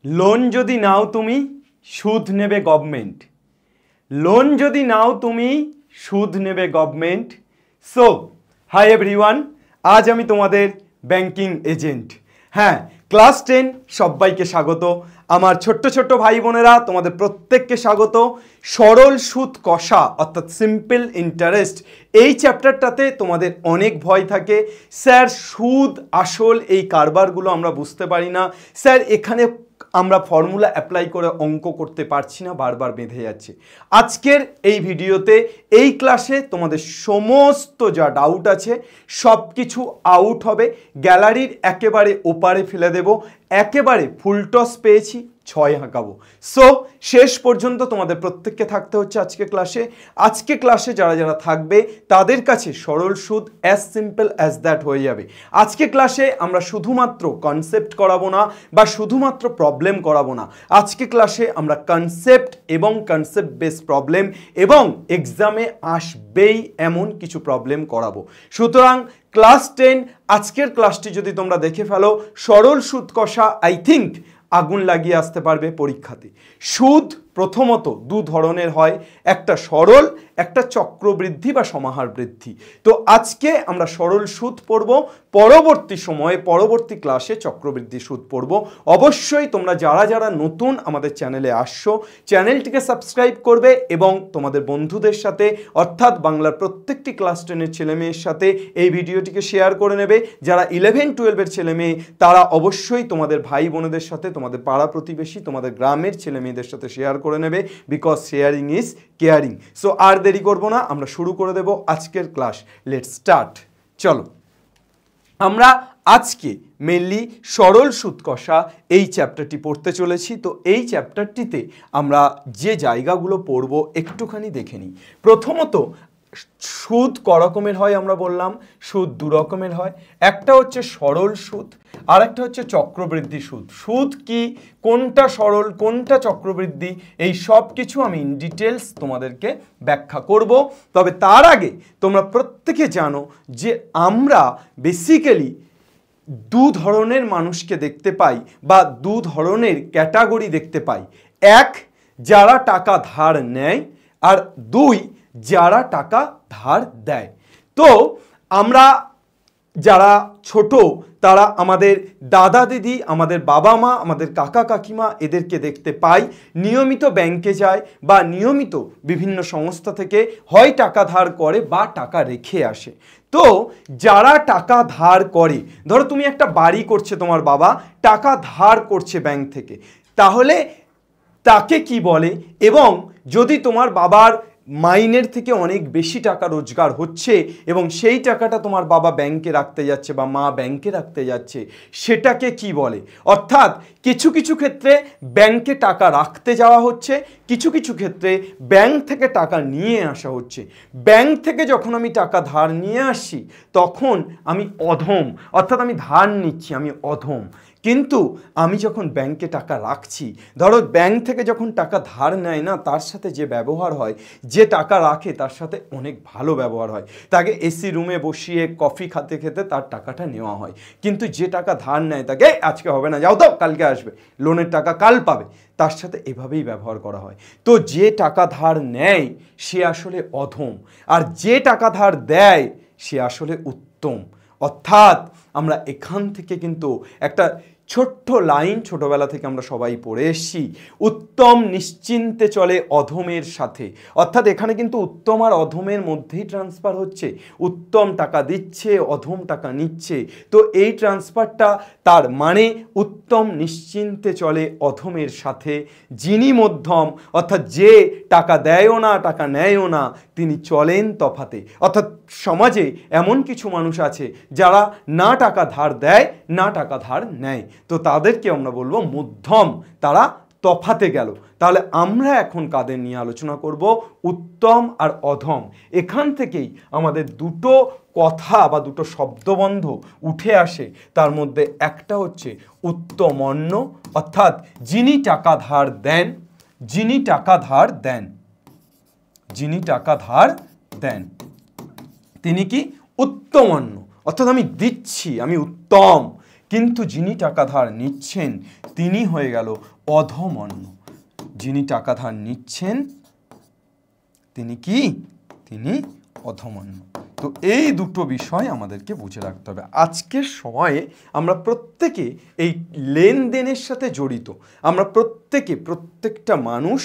Loan যদি নাও তুমি সুদ নেবে গভর্নমেন্ট, লোন যদি নাও তুমি সুদ নেবে গভর্নমেন্ট। সো হাই এভরিওয়ান, আজ আমি তোমাদের ব্যাংকিং এজেন্ট। হ্যাঁ, ক্লাস 10 সবাইকে স্বাগত। আমার ছোট্ট ছোট্ট ভাই বোনেরা তোমাদের প্রত্যেককে স্বাগত। সরল সুদ কষা অর্থাৎ সিম্পল ইন্টারেস্ট, এই চ্যাপ্টারটাতে তোমাদের অনেক ভয় থাকে। স্যার সুদ আসল এই কারবারগুলো আমরা বুঝতে পারি না, স্যার এখানে আমরা ফর্মুলা অ্যাপ্লাই করে অঙ্ক করতে পারছি না, বারবার বেঁধে যাচ্ছে। আজকের এই ভিডিওতে এই ক্লাসে তোমাদের সমস্ত যা ডাউট আছে সব কিছু আউট হবে, গ্যালারির একেবারে ওপারে ফেলে দেব, একেবারে ফুলটস পেয়েছি 6 আঁকাবো। সো শেষ পর্যন্ত তোমাদের প্রত্যেককে থাকতে হচ্ছে আজকে ক্লাসে। আজকে ক্লাসে যারা যারা থাকবে তাদের কাছে সরল সুদ অ্যাজ সিম্পল অ্যাজ দ্যাট হয়ে যাবে। আজকে ক্লাসে আমরা শুধুমাত্র কনসেপ্ট করাবো না বা শুধুমাত্র প্রবলেম করাবো না, আজকে ক্লাসে আমরা কনসেপ্ট এবং কনসেপ্ট বেস প্রবলেম এবং এক্সামে আসবেই এমন কিছু প্রবলেম করাবো। সুতরাং ক্লাস 10 আজকের ক্লাসটি যদি তোমরা দেখে ফেলো, সরল সুদ কষা আই থিঙ্ক আগুন লাগিয়ে আসতে পারবে পরীক্ষাতে। সুদ প্রথমত দু ধরনের হয়, একটা সরল, একটা চক্রবৃদ্ধি বা সমাহার বৃদ্ধি। তো আজকে আমরা সরল সুদ পড়ব, পরবর্তী সময়ে পরবর্তী ক্লাসে চক্রবৃদ্ধি সুদ পড়ব। অবশ্যই তোমরা যারা যারা নতুন আমাদের চ্যানেলে আসছো চ্যানেলটিকে সাবস্ক্রাইব করবে এবং তোমাদের বন্ধুদের সাথে অর্থাৎ বাংলার প্রত্যেকটি ক্লাস 10-এর ছেলেমেয়ের সাথে এই ভিডিওটিকে শেয়ার করে নেবে। যারা 11-12-এর ছেলেমেয়ে তারা অবশ্যই তোমাদের ভাই বোনেদের সাথে, তোমাদের পাড়া প্রতিবেশী, তোমাদের গ্রামের ছেলেমেয়েদের সাথে শেয়ার করে নেবে, because sharing is caring. So আর দেরি করব না, আমরা শুরু করে দেব আজকের ক্লাস। Let's start. চলো, আমরা আজকে মেনলি সরল সুদ কষা এই চ্যাপ্টারটি পড়তে চলেছি। তো এই চ্যাপ্টারটিতে আমরা যে জায়গাগুলো পড়ব একটুখানি দেখে নিই। প্রথমত সুদ ক রকমের হয় আমরা বললাম, সুদ দু রকমের হয়, একটা হচ্ছে সরল সুদ আর একটা হচ্ছে চক্রবৃদ্ধি সুদ। সুদ কি, কোনটা সরল কোনটা চক্রবৃদ্ধি, এই সব কিছু আমি ইন ডিটেলস তোমাদেরকে ব্যাখ্যা করব। তবে তার আগে তোমরা প্রত্যেকে জানো যে আমরা বেসিক্যালি দু ধরনের মানুষকে দেখতে পাই বা দু ধরনের ক্যাটাগরি দেখতে পাই। এক, যারা টাকা ধার নেয়, আর দুই, যারা টাকা ধার দেয়। তো আমরা যারা ছোট তারা আমাদের দাদা দিদি, আমাদের বাবা মা, আমাদের কাকা কাকিমা এদেরকে দেখতে পাই নিয়মিত ব্যাংকে যায় বা নিয়মিত বিভিন্ন সংস্থা থেকে হয় টাকা ধার করে বা টাকা রেখে আসে। তো যারা টাকা ধার করে, ধরো তুমি একটা বাড়ি করছে, তোমার বাবা টাকা ধার করছে ব্যাংক থেকে, তাহলে তাকে কি বলে? এবং যদি তোমার বাবার মাইনের থেকে অনেক বেশি টাকা রোজগার হচ্ছে এবং সেই টাকাটা তোমার বাবা ব্যাংকে রাখতে যাচ্ছে বা মা ব্যাংকে রাখতে যাচ্ছে, সেটাকে কি বলে? অর্থাৎ কিছু কিছু ক্ষেত্রে ব্যাংকে টাকা রাখতে যাওয়া হচ্ছে, কিছু কিছু ক্ষেত্রে ব্যাংক থেকে টাকা নিয়ে আসা হচ্ছে। ব্যাংক থেকে যখন আমি টাকা ধার নিয়ে আসি তখন আমি অধম, অর্থাৎ আমি ধার নিচ্ছি, আমি অধম। কিন্তু আমি যখন ব্যাংকে টাকা রাখছি, ধরো ব্যাংক থেকে যখন টাকা ধার নেয় না, তার সাথে যে ব্যবহার হয়, যে টাকা রাখে তার সাথে অনেক ভালো ব্যবহার হয়, তাকে এসি রুমে বসিয়ে কফি খেতে খেতে তার টাকাটা নেওয়া হয়। কিন্তু যে টাকা ধার নেয় তাকে আজকে হবে না, যাও তো কালকে আসবে, লোনের টাকা কাল পাবে, তার সাথে এভাবেই ব্যবহার করা হয়। তো যে টাকা ধার নেয় সে আসলে অধম, আর যে টাকা ধার দেয় সে আসলে উত্তম। অর্থাৎ আমরা এখান থেকে কিন্তু একটা ছোট্ট লাইন ছোটবেলা থেকে আমরা সবাই পড়ে এসেছি, উত্তম নিশ্চিন্তে চলে অধমের সাথে। অর্থাৎ এখানে কিন্তু উত্তম আর অধমের মধ্যেই ট্রান্সফার হচ্ছে, উত্তম টাকা দিচ্ছে, অধম টাকা নিচ্ছে। তো এই ট্রান্সফারটা, তার মানে উত্তম নিশ্চিন্তে চলে অধমের সাথে, যিনি মধ্যম অর্থাৎ যে টাকা দেয়ও না টাকা নেয়ও না, তিনি চলেন তফাতে। অর্থাৎ সমাজে এমন কিছু মানুষ আছে যারা না টাকা ধার দেয় না টাকা ধার নেয়, তো তাদেরকে আমরা বলবো মধ্যম, তারা তফাতে গেল। তাহলে আমরা এখন কাদের নিয়ে আলোচনা করব? উত্তম আর অধম। এখান থেকেই আমাদের দুটো কথা বা দুটো শব্দবন্ধ উঠে আসে, তার মধ্যে একটা হচ্ছে উত্তমন্য, অর্থাৎ যিনি টাকা ধার দেন, যিনি টাকা ধার দেন, যিনি টাকা ধার দেন তিনি কি? উত্তমন্য, অর্থাৎ আমি দিচ্ছি, আমি উত্তম। কিন্তু যিনি টাকা ধার নিচ্ছেন তিনি হয়ে গেল অধমন্য। যিনি টাকা ধার নিচ্ছেন তিনি কি? তিনি অধমন্য। তো এই দুটো বিষয় আমাদেরকে বুঝে রাখতে হবে। আজকের সময়ে আমরা প্রত্যেকে এই লেনদেনের সাথে জড়িত, আমরা প্রত্যেকটা মানুষ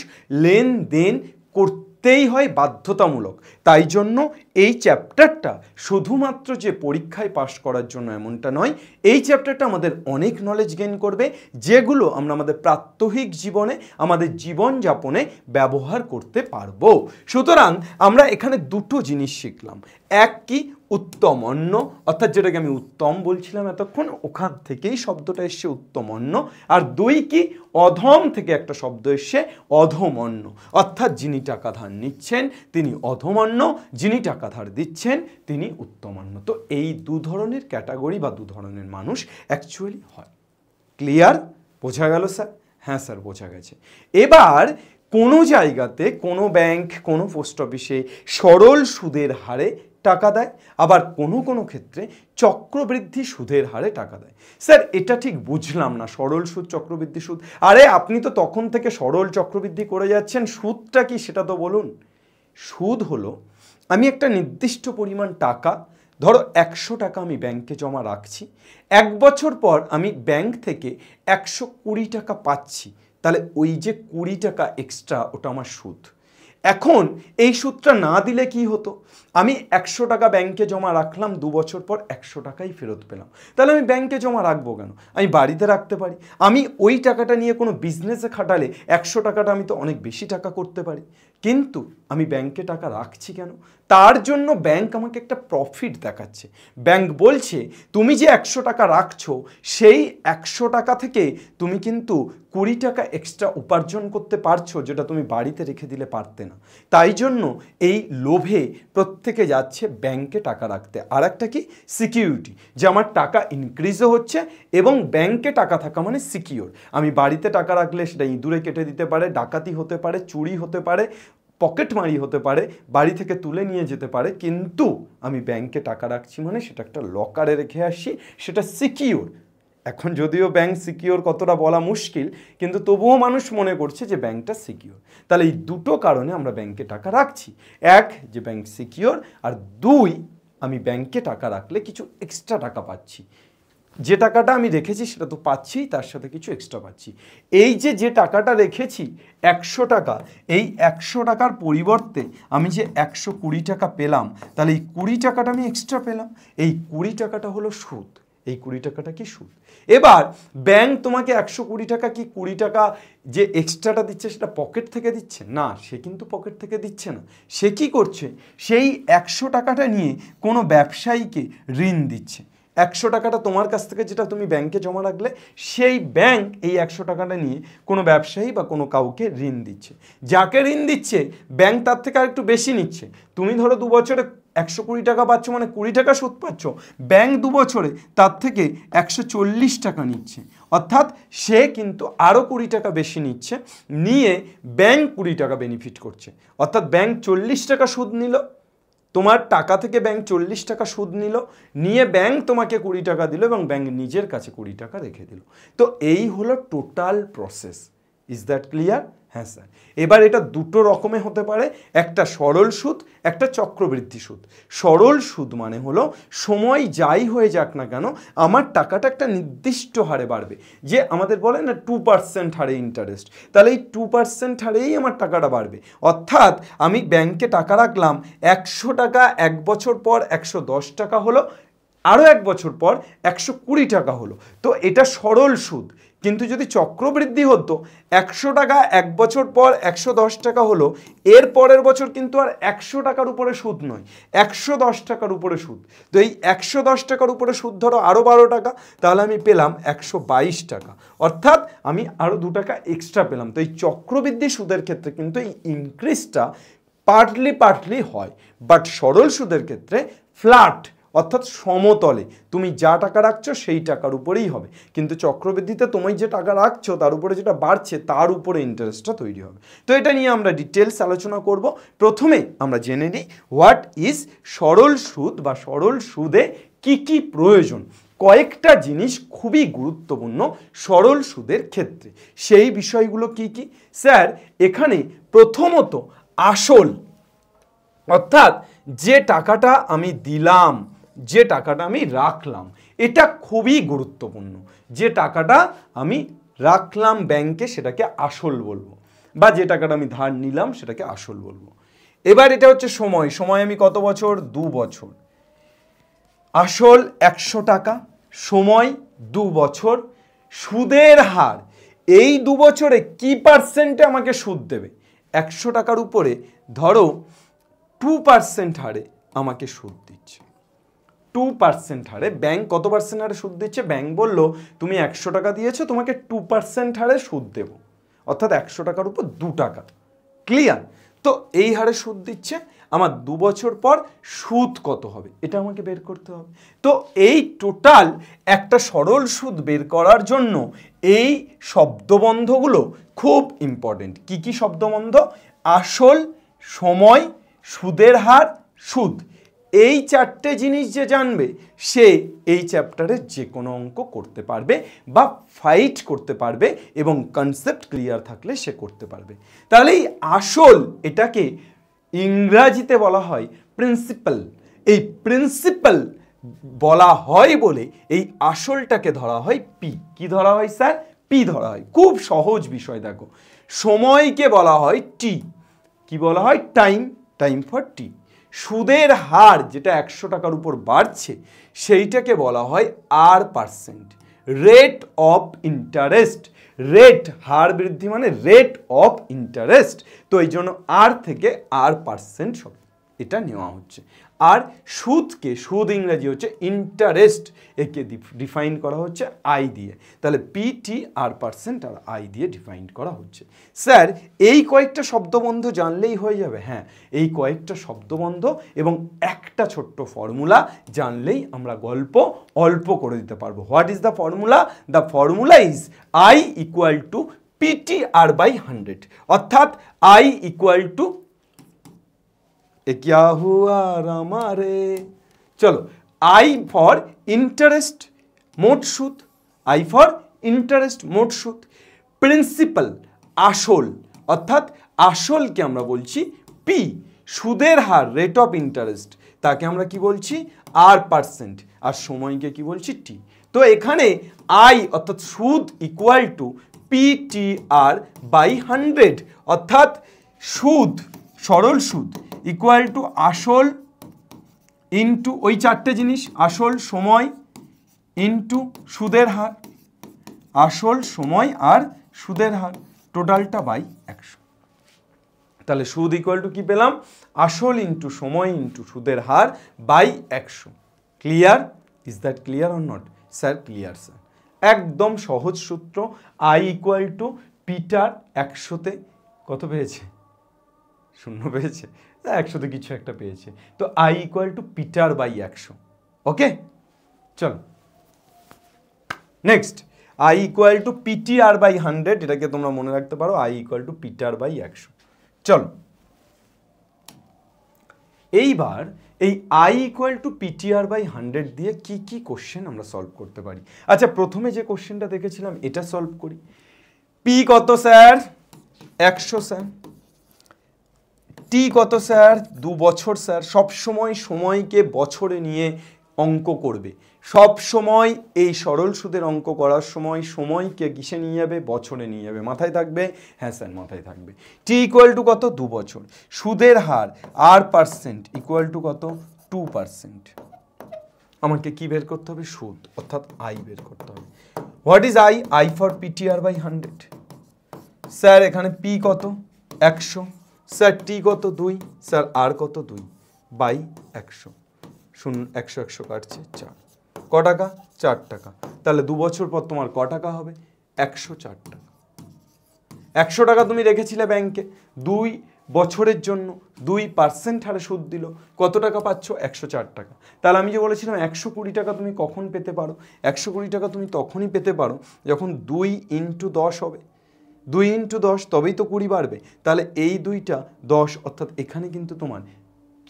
লেনদেন করতেই হয় বাধ্যতামূলক। তাই জন্য এই চ্যাপ্টারটা শুধুমাত্র যে পরীক্ষায় পাশ করার জন্য এমনটা নয়, এই চ্যাপ্টারটা আমাদের অনেক নলেজ গেইন করবে, যেগুলো আমরা আমাদের প্রাত্যহিক জীবনে, আমাদের জীবনযাপনে ব্যবহার করতে পারবো। সুতরাং আমরা এখানে দুটো জিনিস শিখলাম। এক কি? উত্তম অন্ন, অর্থাৎ যেটাকে আমি উত্তম বলছিলাম এতক্ষণ, ওখান থেকেই শব্দটা এসছে উত্তম অন্ন। আর দুই কি? অধম থেকে একটা শব্দ এসছে অধমন্য, অর্থাৎ যিনি টাকা ধার নিচ্ছেন তিনি অধমন্য, যিনি টাকা ধার দিচ্ছেন তিনি উত্তমান্য। তো এই দু ধরনের ক্যাটাগরি বা দু ধরনের মানুষ অ্যাকচুয়ালি হয়। ক্লিয়ার? বোঝা গেল স্যার? হ্যাঁ স্যার, বোঝা গেছে। এবার কোনো জায়গাতে, কোনো ব্যাংক, কোনো পোস্ট অফিসে সরল সুদের হারে টাকা দেয়, আবার কোনো ক্ষেত্রে চক্রবৃদ্ধি সুদের হারে টাকা দেয়। স্যার এটা ঠিক বুঝলাম না, সরল সুদ চক্রবৃদ্ধি সুদ। আরে আপনি তো তখন থেকে সরল চক্রবৃদ্ধি করে যাচ্ছেন, সুদটা কি সেটা তো বলুন। সুদ হলো আমি একটা নির্দিষ্ট পরিমাণ টাকা, ধরো 100 টাকা আমি ব্যাংকে জমা রাখছি, 1 বছর পর আমি ব্যাংক থেকে 120 টাকা পাচ্ছি, তাহলে ওই যে 20 টাকা এক্সট্রা, ওটা আমার সুদ। এখন এই সুদটা না দিলে কি হতো? আমি 100 টাকা ব্যাংকে জমা রাখলাম, 2 বছর পর 100 টাকাই ফেরত পেলাম, তাহলে আমি ব্যাংকে জমা রাখবো কেন? আমি বাড়িতে রাখতে পারি। আমি ওই টাকাটা নিয়ে কোনো বিজনেসে খাটালে 100 টাকাটা আমি তো অনেক বেশি টাকা করতে পারি, কিন্তু আমি ব্যাংকে টাকা রাখছি কেন? তার জন্য ব্যাংক আমাকে একটা প্রফিট দেখাচ্ছে। ব্যাংক বলছে তুমি যে 100 টাকা রাখছো, সেই 100 টাকা থেকে তুমি কিন্তু 20 টাকা এক্সট্রা উপার্জন করতে পারছো, যেটা তুমি বাড়িতে রেখে দিলে পারতে না। তাই জন্য এই লোভে প্রত্যেকে যাচ্ছে ব্যাংকে টাকা রাখতে। আর একটা কি? সিকিউরিটি, যে আমার টাকা ইনক্রিজও হচ্ছে এবং ব্যাংকে টাকা থাকা মানে সিকিউর। আমি বাড়িতে টাকা রাখলে সেটা ইঁদুরে কেটে দিতে পারে, ডাকাতি হতে পারে, চুরি হতে পারে, পকেটমারি হতে পারে, বাড়ি থেকে তুলে নিয়ে যেতে পারে, কিন্তু আমি ব্যাংকে টাকা রাখছি মানে সেটা একটা লকারে রেখে আসছি, সেটা সিকিউর। এখন যদিও ব্যাংক সিকিউর কতটা বলা মুশকিল, কিন্তু তবুও মানুষ মনে করছে যে ব্যাংকটা সিকিউর। তাহলে এই দুটো কারণে আমরা ব্যাংকে টাকা রাখছি। এক, যে ব্যাংক সিকিউর, আর দুই, আমি ব্যাংকে টাকা রাখলে কিছু এক্সট্রা টাকা পাচ্ছি। যে টাকাটা আমি রেখেছি সেটা তো পাচ্ছি, তার সাথে কিছু এক্সট্রা পাচ্ছি। এই যে টাকাটা রেখেছি 100 টাকা, এই 100 টাকার পরিবর্তে আমি যে 120 টাকা পেলাম, তাহলে এই 20 টাকাটা আমি এক্সট্রা পেলাম। এই 20 টাকাটা হলো সুদ। এই 20 টাকাটা কি? সুদ। এবার ব্যাংক তোমাকে 120 টাকা কি 20 টাকা যে এক্সট্রাটা দিচ্ছে সেটা পকেট থেকে দিচ্ছে না, সে কিন্তু পকেট থেকে দিচ্ছে না। সে কি করছে? সেই 100 টাকাটা নিয়ে কোনো ব্যবসায়ীকে ঋণ দিচ্ছে। 100 টাকাটা তোমার কাছ থেকে যেটা তুমি ব্যাংকে জমা রাখলে, সেই ব্যাংক এই 100 টাকাটা নিয়ে কোনো ব্যবসায়ী বা কোনো কাউকে ঋণ দিচ্ছে। যাকে ঋণ দিচ্ছে ব্যাংক তার থেকে আর একটু বেশি নিচ্ছে। তুমি ধরো 2 বছরে 120 টাকা পাচ্ছ, মানে 20 টাকা সুদ পাচ্ছ, ব্যাংক 2 বছরে তার থেকে 140 টাকা নিচ্ছে, অর্থাৎ সে কিন্তু আরও 20 টাকা বেশি নিচ্ছে, নিয়ে ব্যাংক 20 টাকা বেনিফিট করছে। অর্থাৎ ব্যাংক 40 টাকা সুদ নিল, তোমার টাকা থেকে ব্যাংক 40 টাকা সুদ নিল, নিয়ে ব্যাংক তোমাকে 20 টাকা দিল এবং ব্যাংক নিজের কাছে 20 টাকা রেখে দিল। তো এই হলো total process. Is that clear? হ্যাঁ স্যার। এবার এটা দুটো রকমে হতে পারে, একটা সরল সুদ, একটা চক্রবৃদ্ধি সুদ। সরল সুদ মানে হলো সময় যাই হয়ে যাক না কেন আমার টাকাটা একটা নির্দিষ্ট হারে বাড়বে, যে আমাদের বলে না 2% হারে ইন্টারেস্ট, তাহলে এই 2% হারেই আমার টাকাটা বাড়বে। অর্থাৎ আমি ব্যাংকে টাকা রাখলাম, 100 টাকা 1 বছর পর 110 টাকা হলো, আরও 1 বছর পর 120 টাকা হলো। তো এটা সরল সুদ। কিন্তু যদি চক্রবৃদ্ধি হতো, 100 টাকা 1 বছর পর 110 টাকা হলো, এর পরের বছর কিন্তু আর 100 টাকার উপরে সুদ নয়, 110 টাকার উপরে সুদ। তো এই 110 টাকার উপরে সুদ ধরো আরও 12 টাকা, তাহলে আমি পেলাম 122 টাকা, অর্থাৎ আমি আরও 2 টাকা এক্সট্রা পেলাম। তো এই চক্রবৃদ্ধি সুদের ক্ষেত্রে কিন্তু এই ইনক্রিজটা পার্টলি হয়, বাট সরল সুদের ক্ষেত্রে ফ্ল্যাট, অর্থাৎ সমতলে তুমি যা টাকা রাখছো সেই টাকার উপরেই হবে। কিন্তু চক্রবৃদ্ধিতে তুমি যে টাকা রাখছো তার উপরে যেটা বাড়ছে তার উপরে ইন্টারেস্টটা তৈরি হবে। তো এটা নিয়ে আমরা ডিটেলস আলোচনা করব। প্রথমে আমরা জেনে নিই হোয়াট ইজ সরল সুদ বা সরল সুদে কি কি প্রয়োজন, কয়েকটা জিনিস খুবই গুরুত্বপূর্ণ সরল সুদের ক্ষেত্রে। সেই বিষয়গুলো কি কি স্যার? এখানে প্রথমত আসল, অর্থাৎ যে টাকাটা আমি দিলাম, যে টাকাটা আমি রাখলাম, এটা খুবই গুরুত্বপূর্ণ। যে টাকাটা আমি রাখলাম ব্যাংকে সেটাকে আসল বলবো, বা যে টাকাটা আমি ধার নিলাম সেটাকে আসল বলবো। এবার এটা হচ্ছে সময়। সময় আমি কত বছর? 2 বছর। আসল 100 টাকা, সময় 2 বছর। সুদের হার এই 2 বছরে কি পার্সেন্টে আমাকে সুদ দেবে? 100 টাকার উপরে ধরো 2% হারে আমাকে সুদ দিচ্ছে। 2% হারে ব্যাংক কত পার্সেন্ট হারে সুদ দিচ্ছে? ব্যাংক বলল তুমি 100 টাকা দিয়েছো, তোমাকে 2% হারে সুদ দেব, অর্থাৎ 100 টাকার উপর 2 টাকা। ক্লিয়ার? তো এই হারে সুদ দিচ্ছে। আমার 2 বছর পর সুদ কত হবে এটা আমাকে বের করতে হবে। তো এই টোটাল একটা সরল সুদ বের করার জন্য এই শব্দবন্ধগুলো খুব ইম্পর্টেন্ট। কি কি শব্দবন্ধ? আসল, সময়, সুদের হার, সুদ। এই 4টে জিনিস যে জানবে সে এই চ্যাপ্টারে যে কোনো অঙ্ক করতে পারবে বা ফাইট করতে পারবে, এবং কনসেপ্ট ক্লিয়ার থাকলে সে করতে পারবে। তাহলে এই আসল, এটাকে ইংরাজিতে বলা হয় প্রিন্সিপাল। এই প্রিন্সিপাল বলা হয় বলে এই আসলটাকে ধরা হয় পি। কি ধরা হয় স্যার? পি ধরা হয়। খুব সহজ বিষয়। দেখো, সময়কে বলা হয় টি। কি বলা হয়? টাইম। টাইম ফর টি। সুদের হার যেটা 100 টাকার উপর বাড়ছে সেইটাকে বলা হয় R%, rate of interest. Rate, হার বৃদ্ধি মানে রেট অফ ইন্টারেস্ট। তো এই জন্য আর থেকে R% সব এটা নেওয়া হচ্ছে। আর সুদকে, সুদ ইংরেজি হচ্ছে ইন্টারেস্ট, একে ডিফাইন করা হচ্ছে আই দিয়ে। তাহলে PT R% আর আই দিয়ে ডিফাইন করা হচ্ছে। স্যার এই কয়েকটা শব্দবন্ধ জানলেই হয়ে যাবে? হ্যাঁ, এই কয়েকটা শব্দবন্ধ এবং একটা ছোট্ট ফর্মুলা জানলেই আমরা গল্প অল্প করে দিতে পারবো। What is the formula? The formula is I equal two PTR/100, অর্থাৎ I ইকুয়াল টু क्या हुआ हमारे, चलो आई फॉर इंटरेस्ट मोट सूद, आई फॉर इंटरेस्ट मोट सूद, प्रिंसिपल आसल, अर्थात आसल के আমরা বলছি পি, সুদের হার রেট অফ ইন্টারেস্ট তাকে আমরা কি বলছি? R%, আর সময়কে কি বলছি? টি। তো এখানে আই অর্থাৎ সুদ ইকুয়াল টু PTR/100, অর্থাৎ সুদ, সরল সুদ ইকুয়াল টু আসল ইন্টু ওই 4টে জিনিস, আসল, সময় ইন্টু সুদের হার, আসল, সময় আর সুদের হার, টোটালটা বাই 100। তাহলে সুদ ইকুয়াল টু কি পেলাম? আসল ইন্টু সময় ইন্টু সুদের হার by 100। Clear? Is that clear or not? Sir clear sir. একদম সহজ সূত্র। আই ইকুয়াল টু পিটার 100তে কত পেয়েছে? 0 পেয়েছে। 100তে কিছু একটা পেয়েছে। তো I equal to PTR. Okay, চলো next. I equal two PTR/100, এটাকে তোমরা মনে রাখতে পারো। I equal to PTR. চলো এইবার এই আই ইকুয়াল টু PTR/100 দিয়ে কি কি কোশ্চেন আমরা সলভ করতে পারি। আচ্ছা, প্রথমে যে কোশ্চেনটা দেখেছিলাম এটা সলভ করি। পি কত স্যার? 100 স্যার। টি কত স্যার? 2 বছর স্যার। সবসময় সময়কে বছরে নিয়ে অঙ্ক করবে। সব সময় এই সরল সুদের অঙ্ক করার সময় সময়কে কিসে নিয়ে যাবে? বছরে নিয়ে যাবে। মাথায় থাকবে? হ্যাঁ স্যার মাথায় থাকবে। টি ইকুয়াল টু কত? 2 বছর। সুদের হার R% ইকুয়াল টু কত? 2%। আমাকে কি বের করতে হবে? সুদ, অর্থাৎ আই বের করতে হবে। What is I? I for PTR/100। Sir এখানে পি কত? 100। স্যার টি কত? 2। স্যার আর কত? 2 বাই 100। 100 100 কাটছে 4। ক টাকা? 4 টাকা। তাহলে 2 বছর পর তোমার ক টাকা হবে? 104 টাকা। 100 টাকা তুমি রেখেছিলে ব্যাংকে 2 বছরের জন্য, 2% হারে সুদ দিল। কত টাকা পাচ্ছ? 104 টাকা। তাহলে আমি যে বলেছিলাম 120 টাকা তুমি কখন পেতে পারো? 120 টাকা তুমি তখনই পেতে পারো যখন 2 × 10 হবে। 2 × 10 তবেই তো 20 বাড়বে। তাহলে এই 2টা 10, অর্থাৎ এখানে কিন্তু তোমার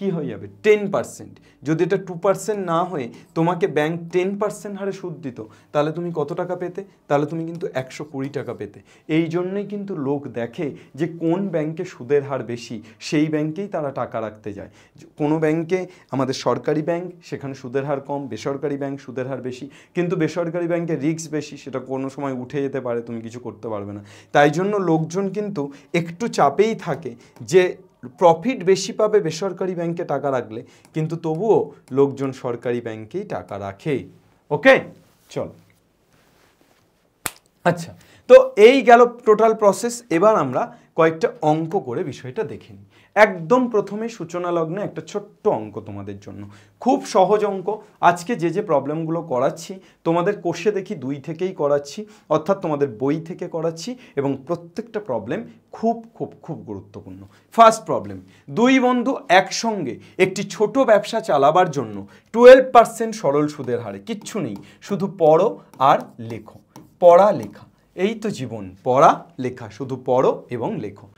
কি হয়ে যাবে 10%। যদি এটা 2% না হয়ে তোমাকে ব্যাংক 10% হারে সুদ দিত, তাহলে তুমি কত টাকা পেতে? তাহলে তুমি কিন্তু 120 টাকা পেতে। এই জন্যই কিন্তু লোক দেখে যে কোন ব্যাংকে সুদের হার বেশি, সেই ব্যাংকেই তারা টাকা রাখতে যায়। কোনো ব্যাংকে, আমাদের সরকারি ব্যাংক, সেখানে সুদের হার কম, বেসরকারি ব্যাংক সুদের হার বেশি, কিন্তু বেসরকারি ব্যাংকে রিস্ক বেশি, সেটা কোনো সময় উঠে যেতে পারে, তুমি কিছু করতে পারবে না। তাই জন্য লোকজন কিন্তু একটু চাপেই থাকে যে প্রফিট বেশি পাবে বেসরকারি ব্যাংকে টাকা রাখলে, কিন্তু তবুও লোকজন সরকারি ব্যাংকেই টাকা রাখে। ওকে, চল। আচ্ছা, তো এই গেল টোটাল প্রসেস। এবার আমরা কয়েকটা অঙ্ক করে বিষয়টা দেখে নিই। একদম প্রথমে সূচনা লগ্নে একটা ছোট্ট অঙ্ক তোমাদের জন্য, খুব সহজ অঙ্ক। আজকে যে প্রবলেমগুলো করাচ্ছি তোমাদের কোষে দেখি 2 থেকেই করাচ্ছি, অর্থাৎ তোমাদের বই থেকে করাচ্ছি, এবং প্রত্যেকটা প্রবলেম খুব খুব খুব গুরুত্বপূর্ণ। ফার্স্ট প্রবলেম, 2 বন্ধু একসঙ্গে একটি ছোট ব্যবসা চালাবার জন্য 12% সরল সুদের হারে, কিচ্ছু নেই, শুধু পড়ো আর লেখো, পড়া লেখা, এই তো জীবন, পড়া লেখা, শুধু পড়ো এবং লেখো।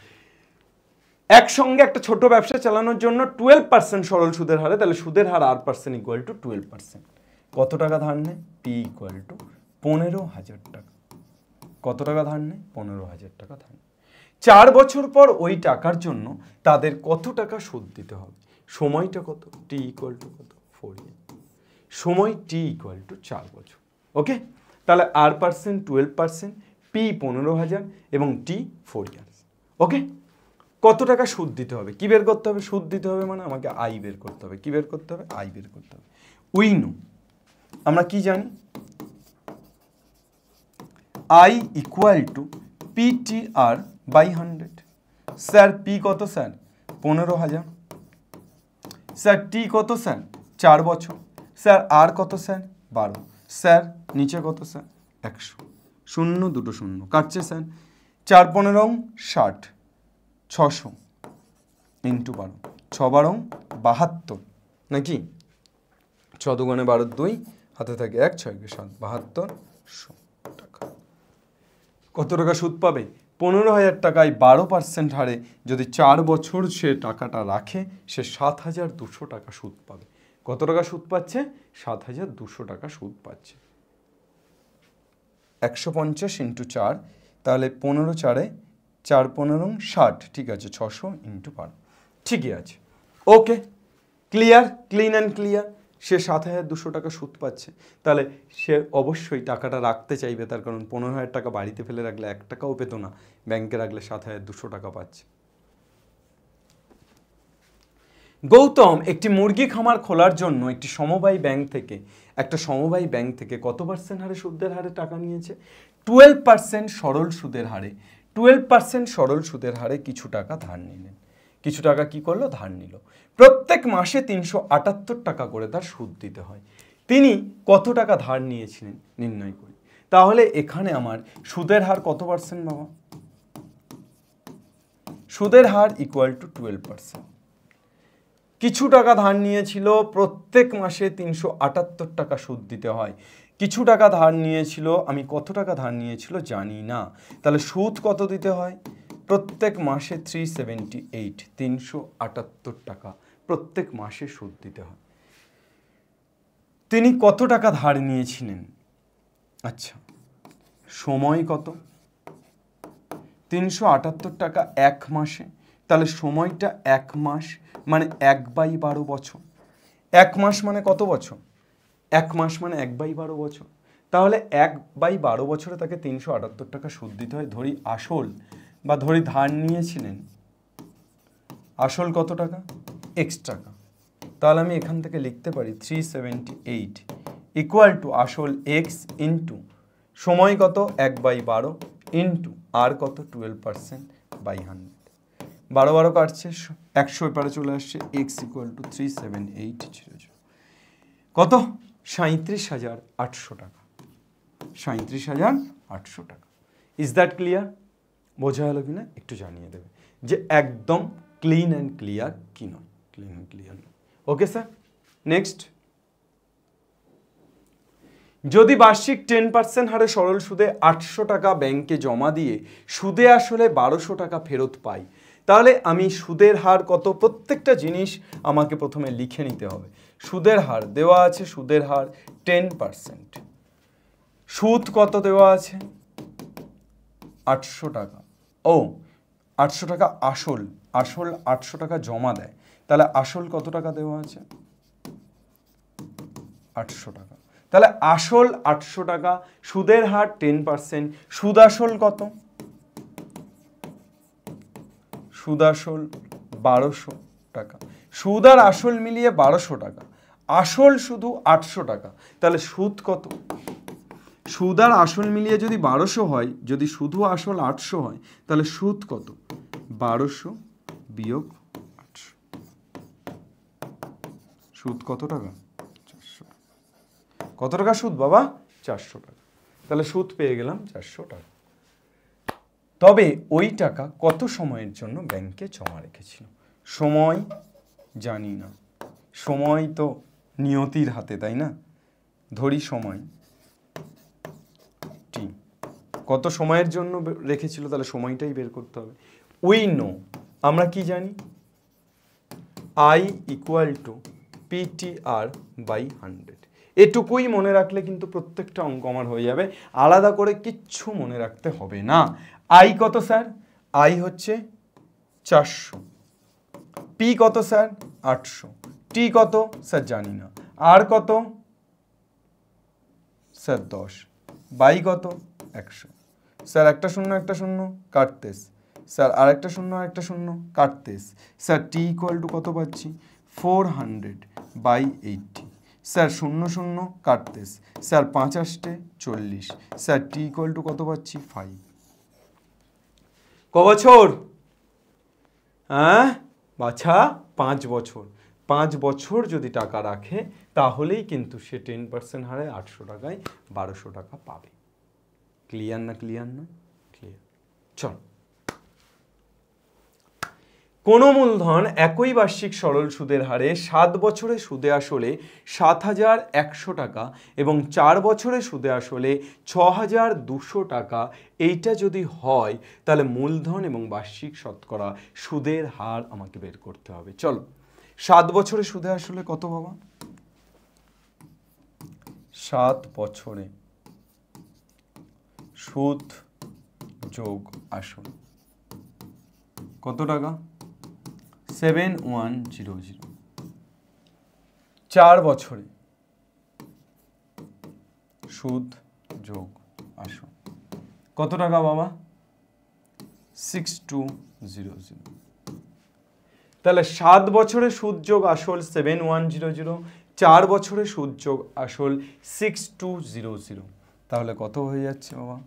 একসঙ্গে একটা ছোট ব্যবসা চালানোর জন্য 12% সরল সুদের হারে, তাহলে সুদের হার R% ইকুয়াল টু 12%। কত টাকা ধার নেয়? P ইকুয়াল টু 15,000 টাকা। কত টাকা ধার নেয়? 15,000 টাকা ধার নেয়। 4 বছর পর ওই টাকার জন্য তাদের কত টাকা সুদ দিতে হবে? সময়টা কত? T ইকুয়াল টু কত? 4 ইয়ার। সময় T ইকুয়াল টু 4 বছর। ওকে, তাহলে R% 12%, P 15,000 এবং T 4 ইয়ার্স। ওকে, কত টাকা সুদ দিতে হবে? কি বের করতে হবে? সুদ দিতে হবে মানে আমাকে আই বের করতে হবে। কি বের করতে হবে? আই বের করতে হবে। উই নো, আমরা কি জানি? I equal to PTR by 100। Sir P কত স্যার? 15,000। স্যার টি কত স্যার? 4 বছর। স্যার আর কত স্যার? 12। স্যার নিচে কত স্যার? 100। 0 2 0 কাটছে স্যার। 4 15 60, 600 ইন্টু 12, 6 12 72, নাকি? 6 2 12 2, হাতে থাকে 1, 6 7 72 টাকা। কত টাকা সুদ পাবে? 15,000 টাকায় 12% হারে যদি 4 বছর সে টাকাটা রাখে, সে 7,200 টাকা সুদ পাবে। কত টাকা সুদ পাচ্ছে? 7,200 টাকা সুদ পাচ্ছে। 150 ইন্টু 4, তাহলে 15 4 4 15 60, ঠিক আছে, 600 ইন্টু 12, ঠিকই আছে। ওকে, ক্লিয়ার, ক্লিন অ্যান্ড ক্লিয়ার। সে 7,200 টাকা সুদ পাচ্ছে, তাহলে সে অবশ্যই টাকাটা রাখতে চাইবে, তার কারণ 15,000 টাকা বাড়িতে ফেলে রাখলে 1 টাকাও পেত না, ব্যাংকে রাখলে 7,200 টাকা পাচ্ছে। গৌতম একটি মুরগি খামার খোলার জন্য একটি সমবায় ব্যাংক থেকে কত % হারে সুদের হারে টাকা নিয়েছে? 12% সরল সুদের হারে। 12% সরল সুদের হারে কিছু টাকা ধার নিলেন। কিছু টাকা কি করলো? ধার নিল। প্রত্যেক মাসে 378 টাকা করে তার সুদ দিতে হয়। তিনি কত টাকা ধার নিয়েছিলেন নির্ণয় করি। তাহলে এখানে আমার সুদের হার কত % বাবা? সুদের হার ইকুয়াল টু 12%। কিছু টাকা ধার নিয়েছিল, প্রত্যেক মাসে 378 টাকা সুদ দিতে হয়। কিছু টাকা ধার নিয়েছিল, আমি কত টাকা ধার নিয়েছিল জানি না, তাহলে সুদ কত দিতে হয়? প্রত্যেক মাসে 378, 378 টাকা প্রত্যেক মাসে সুদ দিতে হয়। তিনি কত টাকা ধার নিয়েছিলেন? আচ্ছা, সময় কত? 378 টাকা 1 মাসে, তাহলে সময়টা 1 মাস, মানে 1/12 বছর। 1 মাস মানে কত বছর? 1 মাস মানে 1/12 বছর। তাহলে 1/12 বছরে তাকে 378 টাকা সুদ দিতে হয়। ধরি আসল, বা ধরি ধার নিয়েছিলেন, আসল কত টাকা? X টাকা। তাহলে আমি এখান থেকে লিখতে পারি 378 ইকুয়াল টু আসল X ইন্টু সময় কত? 1/12 ইন্টু আর কত? 12% বাই 100। 12 12 কাটছে, 100 এপারে চলে আসছে। X ইকুয়াল টু 378 কত? 37,800 টাকা। 37,800 টাকা। Is that clear? বোঝা হলো কিনা একটু জানিয়ে দেবে যে একদম ক্লিন অ্যান্ড ক্লিয়ার কি নয়। ক্লিন অ্যান্ড ক্লিয়ার নয়। Okay sir, next. যদি বার্ষিক 10% হারে সরল সুদে 800 টাকা ব্যাংকে জমা দিয়ে সুদে আসলে 1200 টাকা ফেরত পাই, তাহলে আমি সুদের হার কত, প্রত্যেকটা জিনিস আমাকে প্রথমে লিখে নিতে হবে। সুদের হার দেওয়া আছে, সুদের হার 10%। সুদ কত দেওয়া আছে? 800 টাকা। ও 800 টাকা আসল, আসল 800 টাকা জমা দেয়, তাহলে আসল কত টাকা দেওয়া আছে? 800 টাকা। তাহলে আসল 800 টাকা, সুদের হার 10%, সুদ আসল কত? সুদ আসল 1200 টাকা। সুদ আর আসল মিলিয়ে 1200 টাকা, আসল শুধু 800 টাকা, তাহলে সুদ কত? সুদ আর আসল মিলিয়ে যদি 1200 হয়, যদি শুধু আসল 800 হয়, তাহলে সুদ কত? 1200 বিয়োগ 800। সুদ কত টাকা? 400। কত টাকা সুদ বাবা? 400 টাকা। তাহলে সুদ পেয়ে গেলাম 400 টাকা। তবে ওই টাকা কত সময়ের জন্য ব্যাংকে জমা রেখেছিল? সময় জানি না, সময় তো নিয়তির হাতে, তাই না? ধরি সময় টি, কত সময়ের জন্য রেখেছিল, তাহলে সময়টাই বের করতে হবে। উই নো, আমরা কি জানি? I equal to PTR by 100। এটুকুই মনে রাখলে কিন্তু প্রত্যেকটা অঙ্ক আমার হয়ে যাবে, আলাদা করে কিচ্ছু মনে রাখতে হবে না। I কত স্যার? I হচ্ছে 400। P কত স্যার? 800। T কত স্যার? জানি না। আর কত স্যার? 10। বাই কত? 100। স্যার একটা শূন্য একটা শূন্য কাটতেস, স্যার আরেকটা শূন্য আরেকটা শূন্য কাটতেস। স্যার টি ইকুয়াল টু কত পাচ্ছি? 400 বাই 80। স্যার শূন্য শূন্য কাটতেস, sir 5 8 40। Sir T equal to কত পাচ্ছি? 5। ক বছর? হ্যাঁ বাছা, 5 বছর। 5 বছর যদি টাকা রাখে তাহলেই কিন্তু সে 10% হারে 800 টাকায় 1200 টাকা পাবে। ক্লিয়ার না? ক্লিয়ার না? ক্লিয়ার। চল, কোনো মূলধন একই বার্ষিক সরল সুদের হারে 7 বছরে সুদে আসলে 7,100 টাকা এবং 4 বছরে সুদে আসলে 6,200 টাকা, এইটা যদি হয় তাহলে মূলধন এবং বার্ষিক শতকরা সুদের হার আমাকে বের করতে হবে। চলো, 7 বছরে সুদে আসলে কত বাবা? 7 বছরে সুদ যোগ আসল কত টাকা? 7100। 4 বছরে সুদ যোগ আসল কত টাকা বাবা? 6200। তাহলে 7 বছরে সুদ যোগ আসল 7100, 4 বছরে সুদ যোগ আসল 6200, তাহলে কত হয়ে যাচ্ছে বাবা?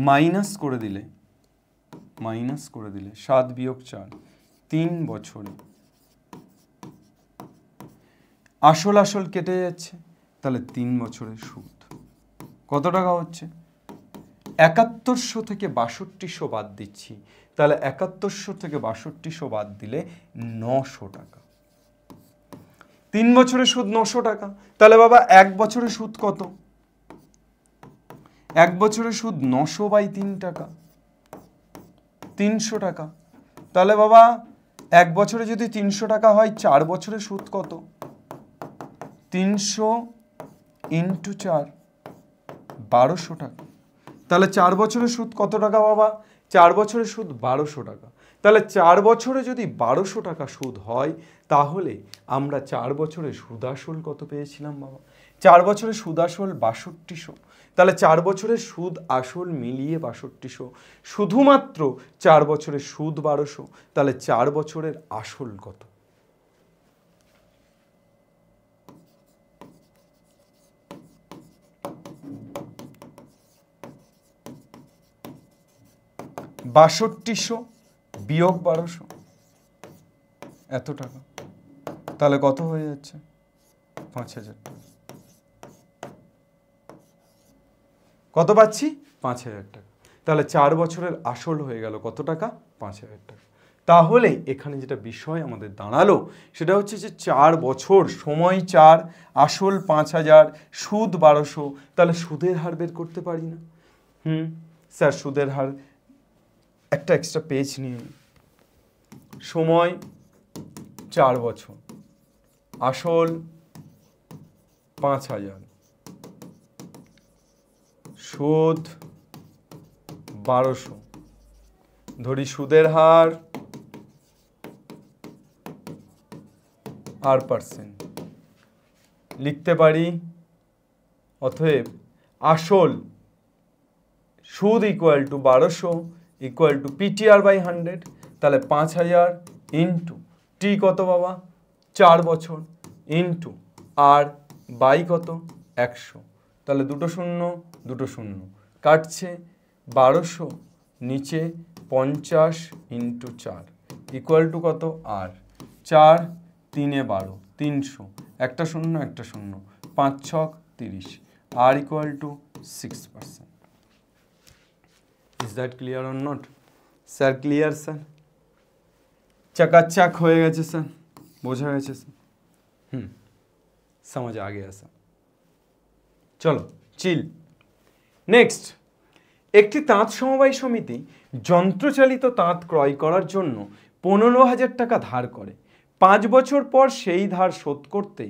মাইনাস করে দিলে 7 বিয়োগ 4, 3 বছরে আসল আসল কেটে যাচ্ছে, তাহলে 3 বছরের সুদ কত টাকা হচ্ছে? 7100 থেকে 6200 বাদ দিচ্ছি, তাহলে 7100 থেকে 6200 বাদ দিলে 900 টাকা। 3 বছরের সুদ 900 টাকা। তাহলে বাবা 1 বছরের সুদ কত? 1 বছরের সুদ 900 বাই 3 টাকা, 300 টাকা। তাহলে বাবা 1 বছরে যদি 300 টাকা হয়, 4 বছরের সুদ কত? 300 ইন্টু 4, 1200 টাকা। তাহলে 4 বছরের সুদ কত টাকা বাবা? 4 বছরের সুদ 1200 টাকা। তাহলে 4 বছরে যদি 1200 টাকা সুদ হয়, তাহলে আমরা 4 বছরে সুদ আসল কত পেয়েছিলাম বাবা? 4 বছরে সুদ আসল 6200। তাহলে 4 বছরের সুদ আসল মিলিয়ে 6200, শুধুমাত্র 4 বছরের সুদ 1200, তাহলে 4 বছরের আসল কত? বাষট্টিশো বিয়োগ 1200, এত টাকা। তাহলে কত হয়ে যাচ্ছে? 5000 টাকা। কত পাচ্ছি? 5000 টাকা। তাহলে 4 বছরের আসল হয়ে গেল কত টাকা? 5000 টাকা। তাহলে এখানে যেটা বিষয় আমাদের দাঁড়ালো সেটা হচ্ছে যে 4 বছর, সময় 4, আসল 5000, সুদ 1200, তাহলে সুদের হার বের করতে পারি না? স্যার সুদের হার একটা এক্সট্রা পেজ নিয়ে নিই। সময় 4 বছর, আসল 5,000, সুদ 1200, ধরি সুদের হার R%, লিখতে পারি অতএব আসল সুদ equal to 1200 equal to PTR by 100, তাহলে 5,000 ইন্টু টি কত বাবা 4 বছর ইন্টু আর বাই কত 100, তাহলে দুটো শূন্য কাটছে 1200 নিচে 50 ইন্টু 4 ইকুয়াল টু কত আর 4 3 12 300, একটা শূন্য 5 6 30, R equal to 6%. Is that clear or not? Sir clear sir, চকাচক হয়ে গেছে স্যার, বোঝা গেছে স্যার, समझ आ गया স্যার। চলো চিল। নেক্সট, একটি তাঁত সমবায় সমিতি যন্ত্রচালিত তাঁত ক্রয় করার জন্য 15,000 টাকা ধার করে। 5 বছর পর সেই ধার শোধ করতে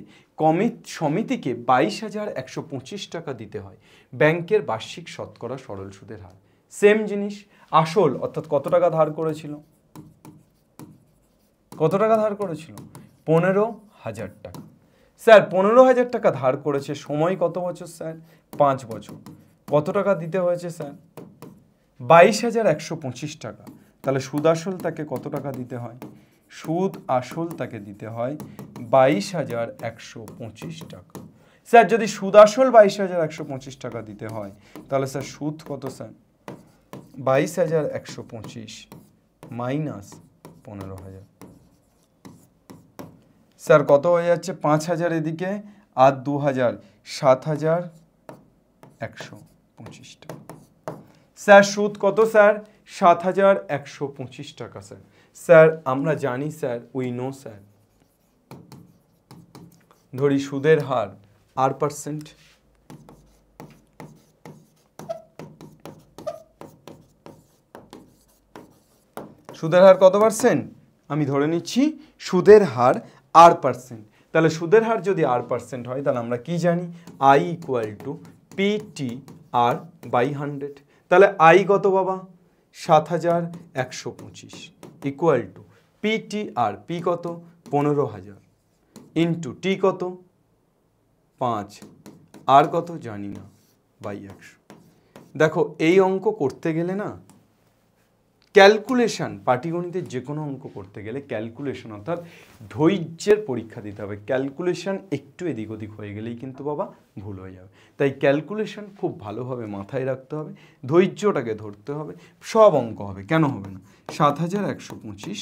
সমিতিকে 22,125 টাকা দিতে হয়। ব্যাংকের বার্ষিক শতকরা সরল সুদের হার। সেম জিনিস, আসল অর্থাৎ কত টাকা ধার করেছিল, 15,000 টাকা। স্যার 15,000 টাকা ধার করেছে, সময় কত বছর স্যার 5 বছর, কত টাকা দিতে হয়েছে স্যার 22,125 টাকা। তাহলে সুদ আসল তাকে কত টাকা দিতে হয়, সুদ আসল তাকে দিতে হয় 22,125 টাকা। স্যার যদি সুদ আসল 22,125 টাকা দিতে হয় তাহলে স্যার সুদ কত স্যার 22,125 মাইনাস 15,000, স্যার কত হয়ে যাচ্ছে 5,000 এদিকে আর 2,000, 7,125 টাকা। স্যার সুদ কত স্যার 7,125 টাকা। স্যার স্যার আমরা জানি স্যার, উই নো স্যার, ধরি সুদের হার R%, সুদের হার কত পার্সেন্ট, আমি ধরে নিচ্ছি সুদের হার R%, তাহলে সুদের হার যদি R% হয় তাহলে আমরা কি জানি I equal to PTR by 100, তাহলে I কত বাবা 7,125 ইকুয়াল টু PTR, P কত 15,000 ইন্টু টি কত 5, আর কত জানি না বাই 100। দেখো এই অঙ্ক করতে গেলে না ক্যালকুলেশন, পাটিগণিতের যে কোনো অঙ্ক করতে গেলে ক্যালকুলেশন অর্থাৎ ধৈর্যের পরীক্ষা দিতে হবে। ক্যালকুলেশন একটু এদিক ওদিক হয়ে গেলেই কিন্তু বাবা ভুল হয়ে যাবে, তাই ক্যালকুলেশন খুব ভালোভাবে মাথায় রাখতে হবে, ধৈর্যটাকে ধরতে হবে, সব অঙ্ক হবে, কেন হবে না। 7,125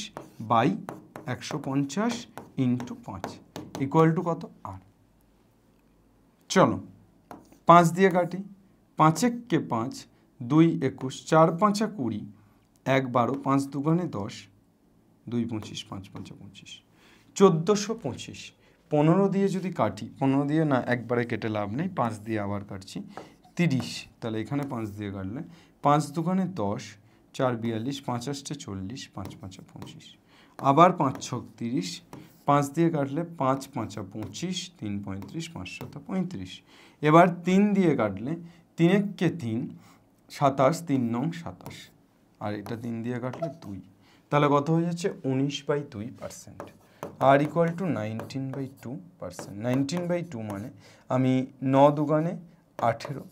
বাই 150 ইন্টু 5 ইকুয়াল টু কত আর। চলো 5 দিয়ে কাটি, 5 কে 5, 2 21, 4 5 20, 1 12, 5 দুগুণে 10, 2 25, 5 5 25, 1425। 15 দিয়ে যদি কাটি, 15 দিয়ে না একবারে কেটে লাভ নেই, 5 দিয়ে আবার কাটছি 30, তাহলে এখানে 5 দিয়ে কাটলে 5 দুগুণে 10, 4 42, 5 8 40, 5 5 25, আবার 5 6 30, 5 দিয়ে কাটলে 5 5 25, 3 35, 5 7 35, এবার 3 দিয়ে কাটলে 3 কে 3, 27, 3 9 27, আর এটা 3 দিয়ে কাটলে 2, তাহলে কত হয়ে যাচ্ছে 19/2%, আর ইকুয়াল টু 19/2%। 19/2 মানে আমি 9 দুগুণে 18,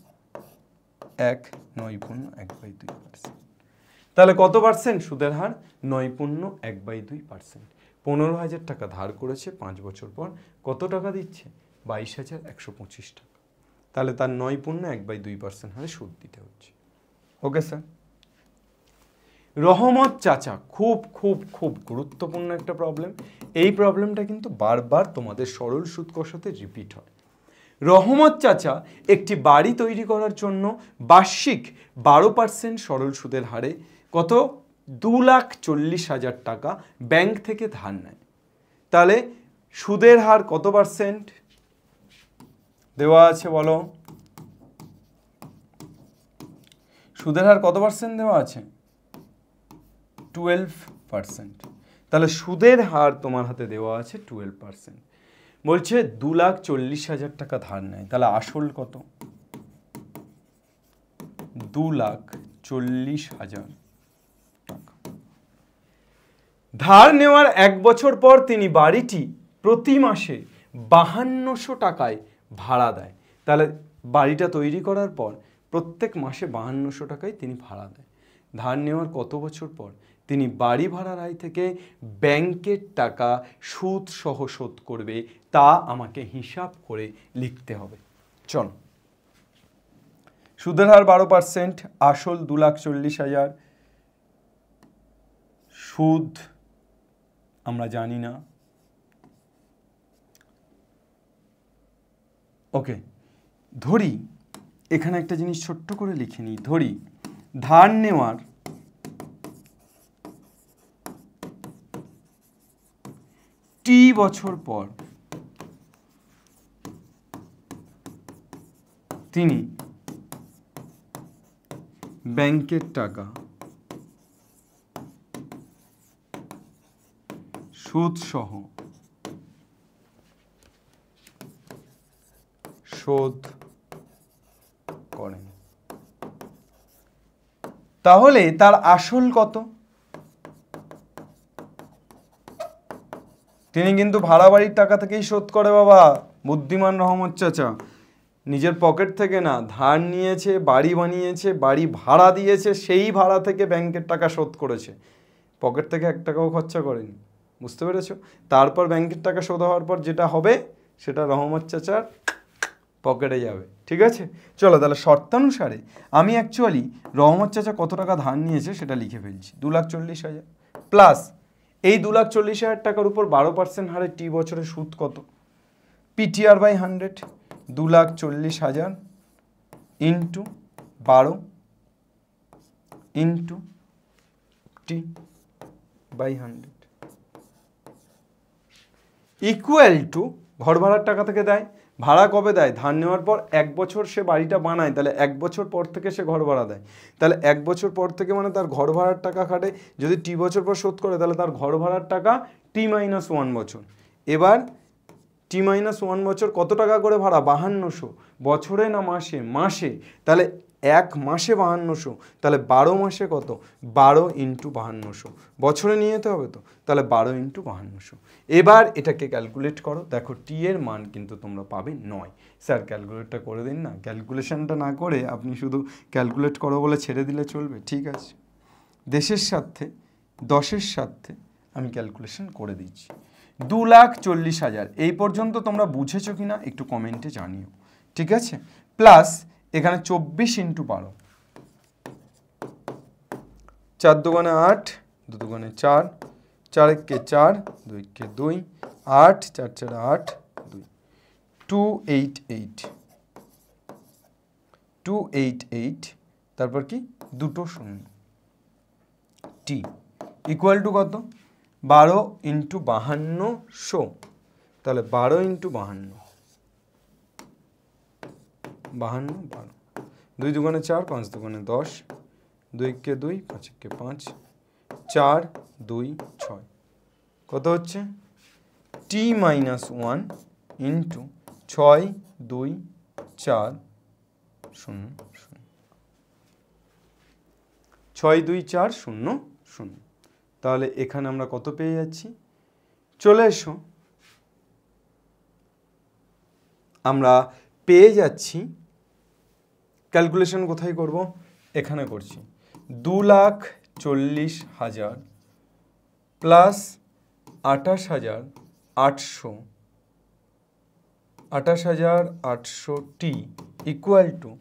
1 9.1/2%, তাহলে কত পার্সেন্ট সুদের হার 9.1/2%। 15,000 টাকা ধার করেছে, 5 বছর পর কত টাকা দিচ্ছে 22,125 টাকা, তাহলে তার 9.1/2% হারে সুদ দিতে হচ্ছে। Okay sir. রহমত চাচা, খুব খুব খুব গুরুত্বপূর্ণ একটা প্রবলেম। এই প্রবলেমটা কিন্তু বারবার তোমাদের সরল সুদ কষাতে রিপিট হয়। রহমত চাচা একটি বাড়ি তৈরি করার জন্য বার্ষিক 12% সরল সুদের হারে কত 2,40,000 টাকা ব্যাংক থেকে ধার নেয়। তাহলে সুদের হার কত পার্সেন্ট দেওয়া আছে বলো, সুদের হার কত পার্সেন্ট দেওয়া আছে 12%। তাহলে সুদের হার তোমার হাতে দেওয়া আছে 12%। বলছে 2,40,000 টাকা ধার নেয়, তাহলে আসল কত? 2,40,000 টাকা। ধার নেওয়ার 1 বছর পর তিনি বাড়িটি প্রতি মাসে 5200 টাকায় ভাড়া দেয়। তাহলে বাড়িটা তৈরি করার পর প্রত্যেক মাসে 5200 টাকায় তিনি ভাড়া দেয়। ধার নেওয়ার কত বছর পর তিনি বাড়ি ভাড়ার আয় থেকে ব্যাংকের টাকা সুদ সহ শোধ করবে, তা আমাকে হিসাব করে লিখতে হবে। চল, সুদের হার 12%, আসল 2,40,000, সুদ আমরা জানি না। ওকে, ধরি এখানে একটা জিনিস ছোট্ট করে লিখে নিই। ধরি ধার নেওয়ার টি বছর পর তিনি ব্যাংকের টাকা সুদ সহ শোধ করেন। তাহলে তার আসল কত? তিনি কিন্তু ভাড়া বাড়ির টাকা থেকেই শোধ করে বাবা, বুদ্ধিমান রহমত চাচা। নিজের পকেট থেকে না, ধার নিয়েছে, বাড়ি বানিয়েছে, বাড়ি ভাড়া দিয়েছে, সেই ভাড়া থেকে ব্যাংকের টাকা শোধ করেছে, পকেট থেকে 1 টাকাও খরচা করেনি। বুঝতে পেরেছো? তারপর ব্যাংকের টাকা শোধ হওয়ার পর যেটা হবে সেটা রহমত চাচার পকেটে যাবে। ঠিক আছে, চলো তাহলে শর্তানুসারে আমি অ্যাকচুয়ালি রহমত চাচা কত টাকা ধার নিয়েছে সেটা লিখে ফেলছি। 2,40,000 প্লাস এই 2,40,000 টাকার উপর 12% হারে টি বছরের সুদ কত? PTR by 100, 2,40,000 into 12 into T by 100 equal to ঘর ভাড়ার টাকা থেকে দেয়। ভাড়া কবে দেয়? ধার নেওয়ার পর 1 বছর সে বাড়িটা বানায়, তাহলে 1 বছর পর থেকে সে ঘর ভাড়া দেয়। তাহলে 1 বছর পর থেকে মানে তার ঘর ভাড়ার টাকা খাটে, যদি টি বছর পর শোধ করে তাহলে তার ঘর ভাড়ার টাকা T-1 বছর। এবার T-1 বছর কত টাকা করে ভাড়া? 5200। বছরে না মাসে? মাসে। তাহলে 1 মাসে 5200, তাহলে 12 মাসে কত? 12 ইন্টু 5200। বছরে নিয়ে যেতে হবে তো, তাহলে 12 ইন্টু 5200। এবার এটাকে ক্যালকুলেট করো, দেখো টি এর মান কিন্তু তোমরা পাবে 9। স্যার ক্যালকুলেটটা করে দিন না। ক্যালকুলেশনটা না করে আপনি শুধু ক্যালকুলেট করো বলে ছেড়ে দিলে চলবে? ঠিক আছে, দেশের স্বার্থে 10-এর স্বার্থে আমি ক্যালকুলেশন করে দিচ্ছি। 2,40,000 এই পর্যন্ত তোমরা বুঝেছো কিনা একটু কমেন্টে জানিও। ঠিক আছে, প্লাস এখানে 24 ইন্টু 12, 4 দুগুণে 8, 2 দুগুণে 4, 4 একে 4, 2 একে 2, 8, 4 4 8, 2, 288, 288, তারপর কি 2 শূন্য। টি ইকুয়াল টু কত? 12 ইন্টু 5200, তাহলে 12 ইন্টু 52, 12, 2 দুগুণে 4, 5 দুগুণে 10, 2 একে 2, 5 একে 5, 4 2 6, কত হচ্ছে? T-1 into 6 2 4 0 0, 6 2 4 0 0। তাহলে এখানে আমরা কত পেয়ে যাচ্ছি? চলে এসো, আমরা পেয়ে যাচ্ছি, ক্যালকুলেশন কোথায় করব? এখানে করছি। 2,40,000 plus 28,800, 28,800 T equal to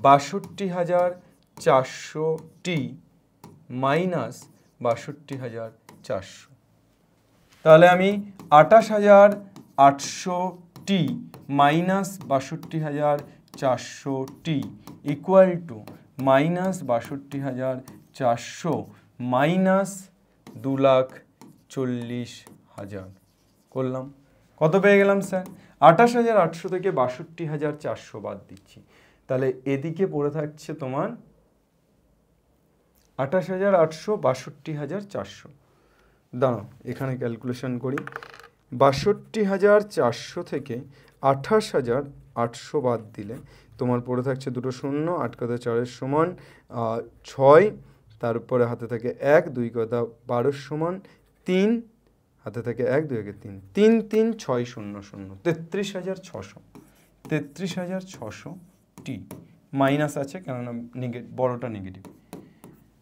62,400 T minus 62,400। তাহলে আমি 28,800 T minus 62,400 T equal to minus 62,400 minus 2,40,000 করলাম। কত পেয়ে গেলাম স্যার? 28,800 থেকে 62,400 বাদ দিচ্ছি, তাহলে এদিকে পড়ে থাকছে তোমার 28,800, 62,400। দাঁড়াও এখানে ক্যালকুলেশন করি। 62,400 থেকে 28,800 বাদ দিলে তোমার পড়ে থাকছে দুটো শূন্য, 8 কথা 4 সমান 6, তারপরে হাতে থাকে 1, 2 কথা 12 সমান 3, হাতে থাকে 1, 2 একে 3, 3 3 6 0 0, 33,600। 33,600 টি মাইনাস আছে কেননা বড়টা নেগেটিভ।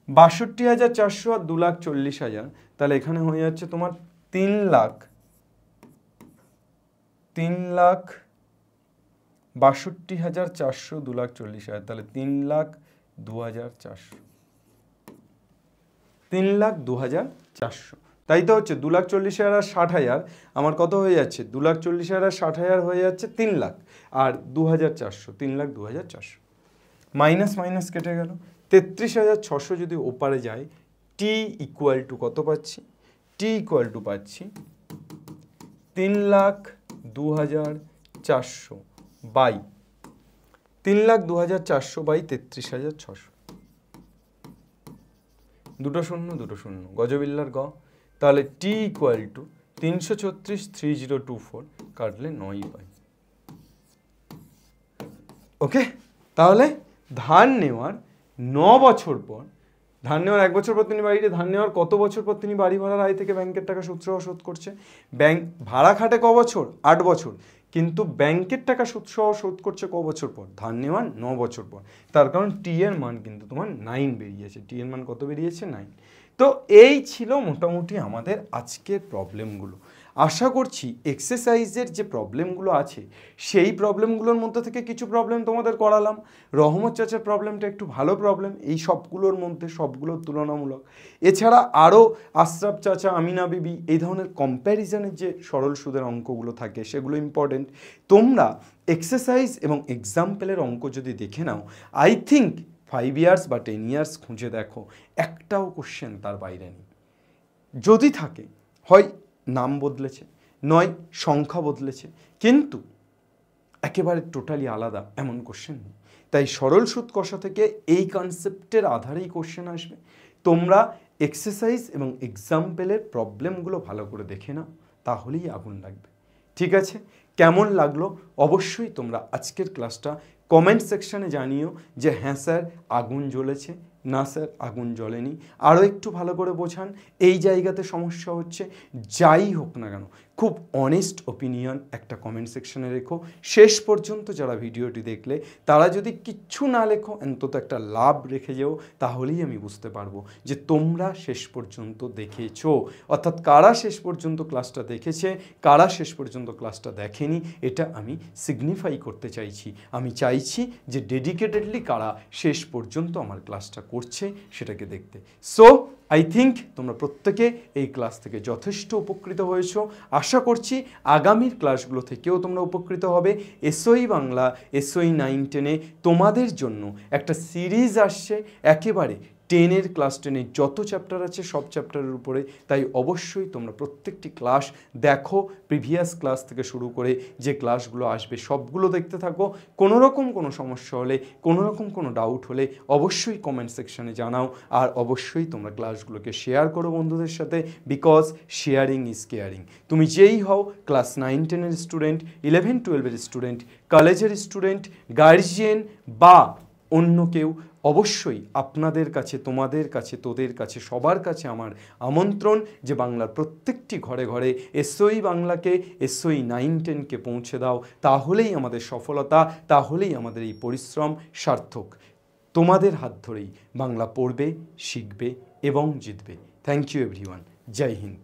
62,400 আর 2,40,000, তাহলে এখানে হয়ে যাচ্ছে তোমার 3,62,400, 2,40,000, তাহলে 3,02,400, 3,02,400, তাই তো হচ্ছে। 2,40,000 আর 60,000 আমার কত হয়ে যাচ্ছে? 2,40,000 আর 60,000 হয়ে যাচ্ছে 3 লাখ, আর 2,400, 3,02,400, মাইনাস মাইনাস কেটে গেল। 33,600 যদি ওপারে যায়, টি ইকুয়াল টু কত পাচ্ছি? টি ইকুয়াল টু পাচ্ছি 3,02,400 বাই 3,02,400 বাই 33,600, দুটো শূন্য দুটো শূন্য, গজবিল্লার গ। তাহলে টি ইকুয়াল টু 336, 3024 কাটলে 9 পাই। ওকে, তাহলে ধার নেওয়ার 9 বছর পর, ধার নেওয়ার 1 বছর পর তিনি বাড়িতে, ধার নেওয়ার কত বছর পর তিনি বাড়ি ভাড়ার আয় থেকে ব্যাংকের টাকা সুদসহ শোধ করছে? ব্যাংক ভাড়া খাটে ক বছর? 8 বছর, কিন্তু ব্যাংকের টাকা সুদসহ শোধ করছে ক বছর পর? ধার নেওয়ার 9 বছর পর। তার কারণ টি এর মান কিন্তু তোমার 9 বেরিয়েছে। টি এর মান কত বেরিয়েছে? 9। তো এই ছিল মোটামুটি আমাদের আজকের প্রবলেমগুলো। আশা করছি এক্সারসাইজের যে প্রবলেমগুলো আছে সেই প্রবলেমগুলোর মধ্যে থেকে কিছু প্রবলেম তোমাদের করালাম। রহমত চাচার প্রবলেমটা একটু ভালো প্রবলেম এই সবগুলোর মধ্যে, সবগুলোর তুলনামূলক। এছাড়া আরও আশরাফ চাচা, আমিনা বিবি, এই ধরনের কম্প্যারিজনের যে সরল সুদের অঙ্কগুলো থাকে সেগুলো ইম্পর্টেন্ট। তোমরা এক্সারসাইজ এবং এক্সাম্পলের অঙ্ক যদি দেখে নাও, আই থিঙ্ক 5 ইয়ার্স বা 10 ইয়ার্স খুঁজে দেখো, একটাও কোশ্চেন তার বাইরে নেই। যদি থাকে হয় নাম বদলেছে, নয় সংখ্যা বদলেছে, কিন্তু একেবারে টোটালি আলাদা এমন কোশ্চেন নেই। তাই সরল সুদ কষা থেকে এই কনসেপ্টের আধারেই কোশ্চেন আসবে। তোমরা এক্সারসাইজ এবং এক্সাম্পলের প্রবলেমগুলো ভালো করে দেখে নাও, তাহলেই আগুন লাগবে। ঠিক আছে, কেমন লাগলো অবশ্যই তোমরা আজকের ক্লাসটা কমেন্ট সেকশানে জানিও যে হ্যাঁ স্যার আগুন জ্বলেছে, না স্যার আগুন জ্বলেনি, আরও একটু ভালো করে বোঝান, এই জায়গাতে সমস্যা হচ্ছে। যাই হোক না কেন, খুব অনেস্ট ওপিনিয়ন একটা কমেন্ট সেকশানে রেখো। শেষ পর্যন্ত যারা ভিডিওটি দেখলে তারা যদি কিচ্ছু না লেখো, অন্তত একটা লাভ রেখে যেও, তাহলেই আমি বুঝতে পারবো যে তোমরা শেষ পর্যন্ত দেখেছো। অর্থাৎ কারা শেষ পর্যন্ত ক্লাসটা দেখেছে, কারা শেষ পর্যন্ত ক্লাসটা দেখেনি, এটা আমি সিগনিফাই করতে চাইছি। আমি চাইছি যে ডেডিকেটেডলি কারা শেষ পর্যন্ত আমার ক্লাসটা করছে সেটাকে দেখতে। সো আই থিঙ্ক তোমরা প্রত্যেকে এই ক্লাস থেকে যথেষ্ট উপকৃত হয়েছো। আশা করছি আগামীর ক্লাসগুলো থেকেও তোমরা উপকৃত হবে। এসওই বাংলা, এসওই 9-10-এ তোমাদের জন্য একটা সিরিজ আসছে, একেবারে 10-এর ক্লাস 10-এ যত চ্যাপ্টার আছে সব চ্যাপ্টারের উপরে। তাই অবশ্যই তোমরা প্রত্যেকটি ক্লাস দেখো, প্রিভিয়াস ক্লাস থেকে শুরু করে যে ক্লাসগুলো আসবে সবগুলো দেখতে থাকো। কোনো রকম কোনো সমস্যা হলে, কোনো রকম কোনো ডাউট হলে অবশ্যই কমেন্ট সেকশানে জানাও। আর অবশ্যই তোমরা ক্লাসগুলোকে শেয়ার করো বন্ধুদের সাথে, বিকজ শেয়ারিং ইজ কেয়ারিং। তুমি যেই হও, ক্লাস 9-10-এর স্টুডেন্ট, 11-12-এর স্টুডেন্ট, কলেজের স্টুডেন্ট, গার্জিয়ান বা অন্য কেউ, অবশ্যই আপনাদের কাছে, তোমাদের কাছে, তোদের কাছে, সবার কাছে আমার আমন্ত্রণ যে বাংলার প্রত্যেকটি ঘরে ঘরে এসওই বাংলাকে, এসওই 9-10-কে পৌঁছে দাও। তাহলেই আমাদের সফলতা, তাহলেই আমাদের এই পরিশ্রম সার্থক। তোমাদের হাত ধরেই বাংলা পড়বে, শিখবে এবং জিতবে। Thank you everyone. Jai Hind.